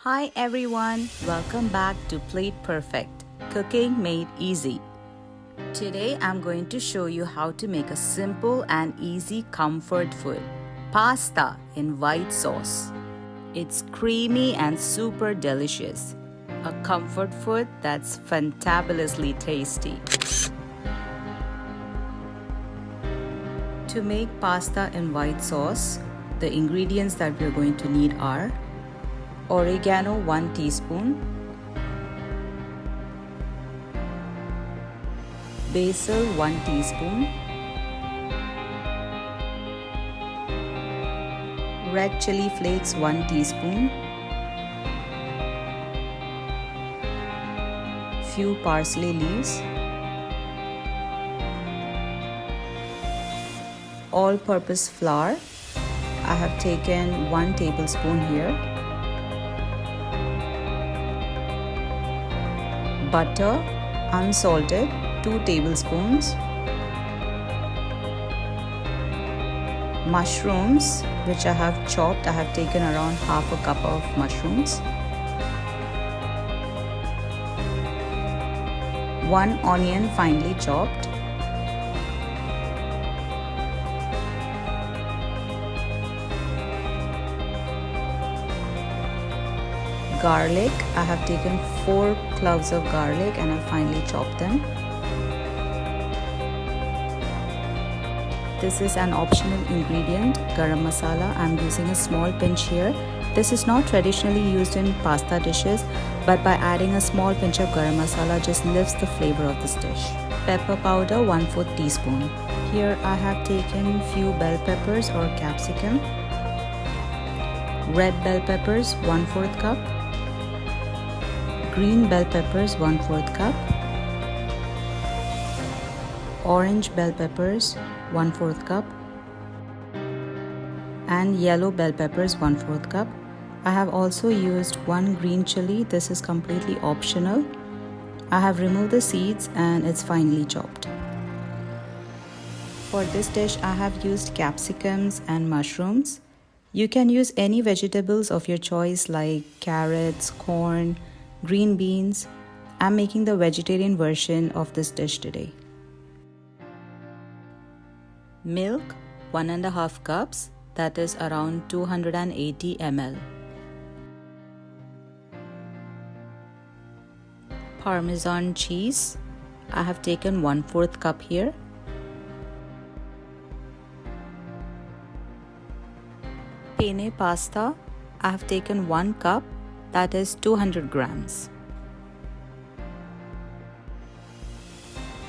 Hi everyone, welcome back to Plate Perfect, Cooking Made Easy. Today I'm going to show you how to make a simple and easy comfort food, pasta in white sauce. It's creamy and super delicious, a comfort food that's fantabulously tasty. To make pasta in white sauce, the ingredients that we're going to need are oregano 1 teaspoon, basil 1 teaspoon, red chili flakes 1 teaspoon, few parsley leaves, all-purpose flour. I have taken 1 tablespoon here. Butter, unsalted, 2 tablespoons. Mushrooms, which I have chopped. I have taken around half a cup of mushrooms. 1 onion finely chopped. Garlic, I have taken 4 cloves of garlic and I finely chopped them. This is an optional ingredient, garam masala. I'm using a small pinch here. This is not traditionally used in pasta dishes, but by adding a small pinch of garam masala just lifts the flavor of this dish. Pepper powder 1/4 teaspoon. Here I have taken few bell peppers or capsicum. Red bell peppers 1/4 cup. Green bell peppers 1/4 cup, orange bell peppers 1/4 cup, and yellow bell peppers 1/4 cup. I have also used 1 green chili. This is completely optional. I have removed the seeds and it's finely chopped. For this dish I have used capsicums and mushrooms. You can use any vegetables of your choice like carrots, corn, green beans. I'm making the vegetarian version of this dish today. Milk 1.5 cups, that is around 280 ml. Parmesan cheese, I have taken 1/4 cup here. Penne pasta, I have taken 1 cup, that is 200 grams.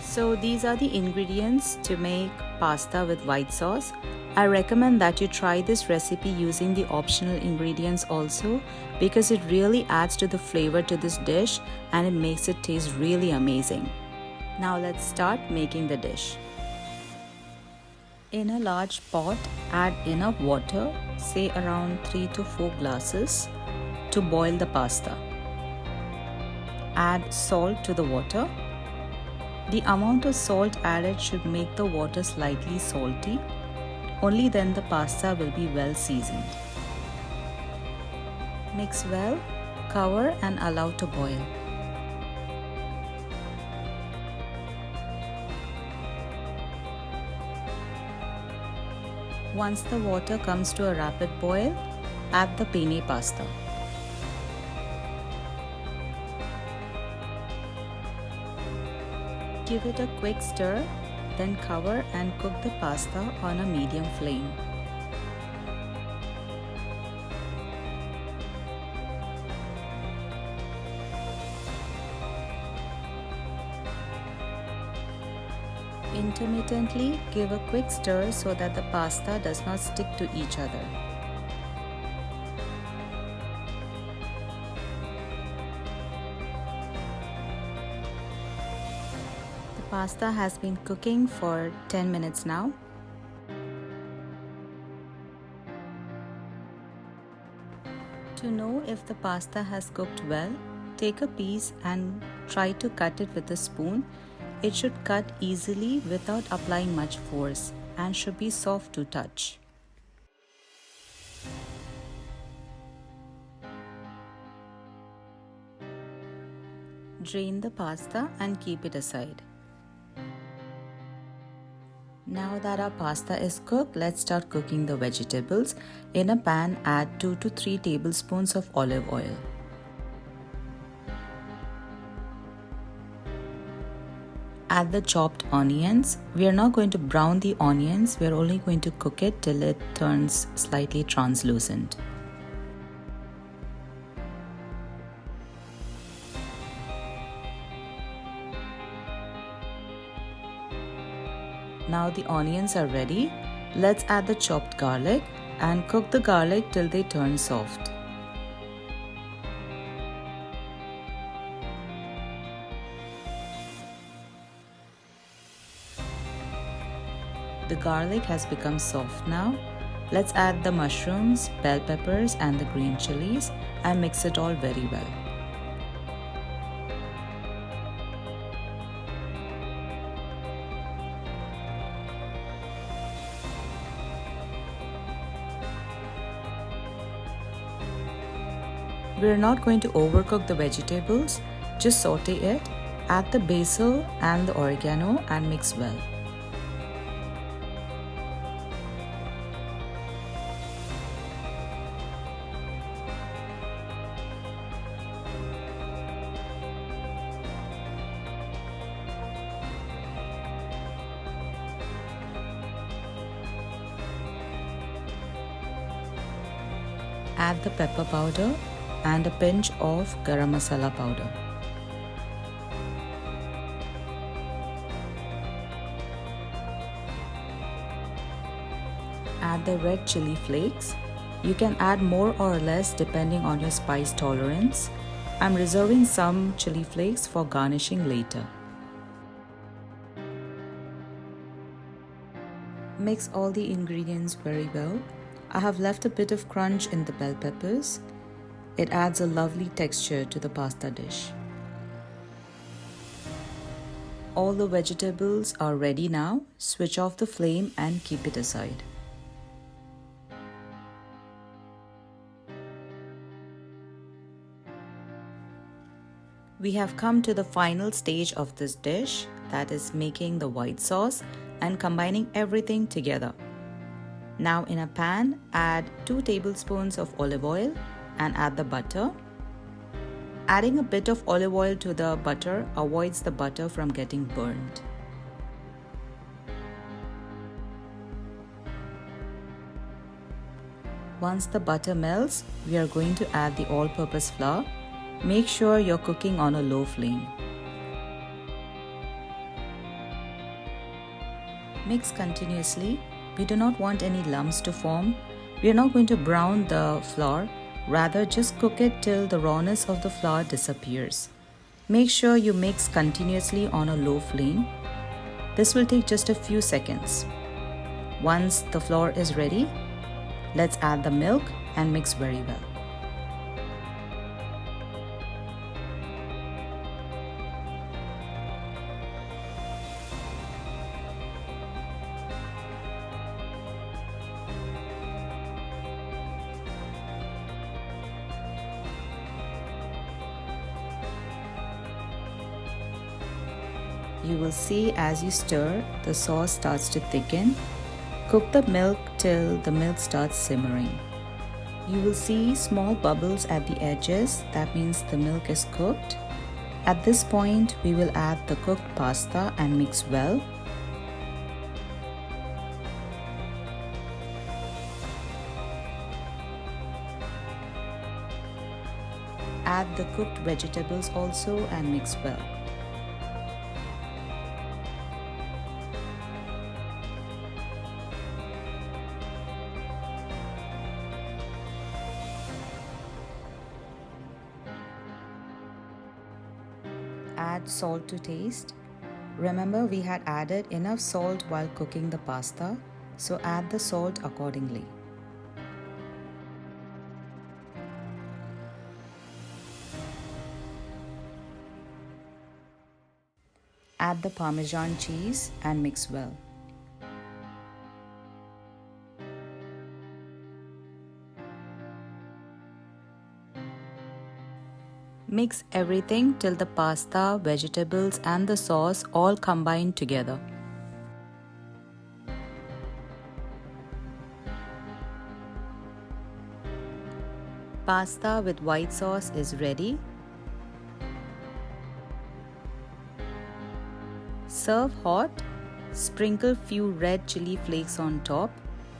So these are the ingredients to make pasta with white sauce. I recommend that you try this recipe using the optional ingredients also, because it really adds to the flavor to this dish and it makes it taste really amazing. Now let's start making the dish. In a large pot, add enough water, say around 3 to 4 glasses, to boil the pasta. Add salt to the water. The amount of salt added should make the water slightly salty. Only then the pasta will be well seasoned. Mix well, cover and allow to boil. Once the water comes to a rapid boil, add the penne pasta. Give it a quick stir, then cover and cook the pasta on a medium flame. Intermittently give a quick stir so that the pasta does not stick to each other. Pasta has been cooking for 10 minutes now. To know if the pasta has cooked well, take a piece and try to cut it with a spoon. It should cut easily without applying much force and should be soft to touch. Drain the pasta and keep it aside. Now that our pasta is cooked, let's start cooking the vegetables. In a pan, add 2 to 3 tablespoons of olive oil. Add the chopped onions. We are not going to brown the onions, we are only going to cook it till it turns slightly translucent. Now the onions are ready. Let's add the chopped garlic and cook the garlic till they turn soft. The garlic has become soft now. Let's add the mushrooms, bell peppers and the green chilies and mix it all very well. We're not going to overcook the vegetables, just saute it, add the basil and the oregano and mix well. Add the pepper powder and a pinch of garam masala powder. Add the red chili flakes. You can add more or less depending on your spice tolerance. I'm reserving some chili flakes for garnishing later. Mix all the ingredients very well. I have left a bit of crunch in the bell peppers. It adds a lovely texture to the pasta dish. All the vegetables are ready now. Switch off the flame and keep it aside. We have come to the final stage of this dish, that is making the white sauce and combining everything together. Now in a pan, add 2 tablespoons of olive oil and add the butter. Adding a bit of olive oil to the butter avoids the butter from getting burned. Once the butter melts, we are going to add the all-purpose flour. Make sure you're cooking on a low flame. Mix continuously. We do not want any lumps to form. We are not going to brown the flour. Rather, just cook it till the rawness of the flour disappears. Make sure you mix continuously on a low flame. This will take just a few seconds. Once the flour is ready, let's add the milk and mix very well. You will see as you stir, the sauce starts to thicken. Cook the milk till the milk starts simmering. You will see small bubbles at the edges, that means the milk is cooked. At this point, we will add the cooked pasta and mix well. Add the cooked vegetables also and mix well. Add salt to taste. Remember, we had added enough salt while cooking the pasta, so add the salt accordingly. Add the Parmesan cheese and mix well. Mix everything till the pasta, vegetables and the sauce all combine together. Pasta with white sauce is ready. Serve hot. Sprinkle few red chili flakes on top,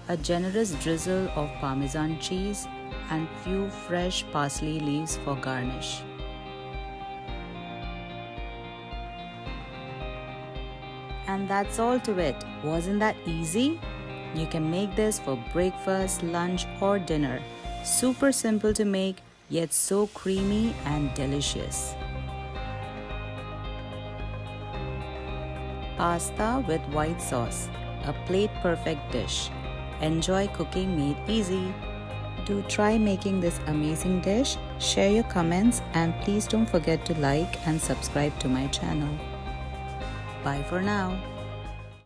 a generous drizzle of Parmesan cheese and few fresh parsley leaves for garnish. And that's all to it. Wasn't that easy? You can make this for breakfast, lunch or dinner. Super simple to make, yet so creamy and delicious. Pasta with white sauce, a plate perfect dish. Enjoy cooking made easy. Do try making this amazing dish, share your comments and please don't forget to like and subscribe to my channel. Bye for now.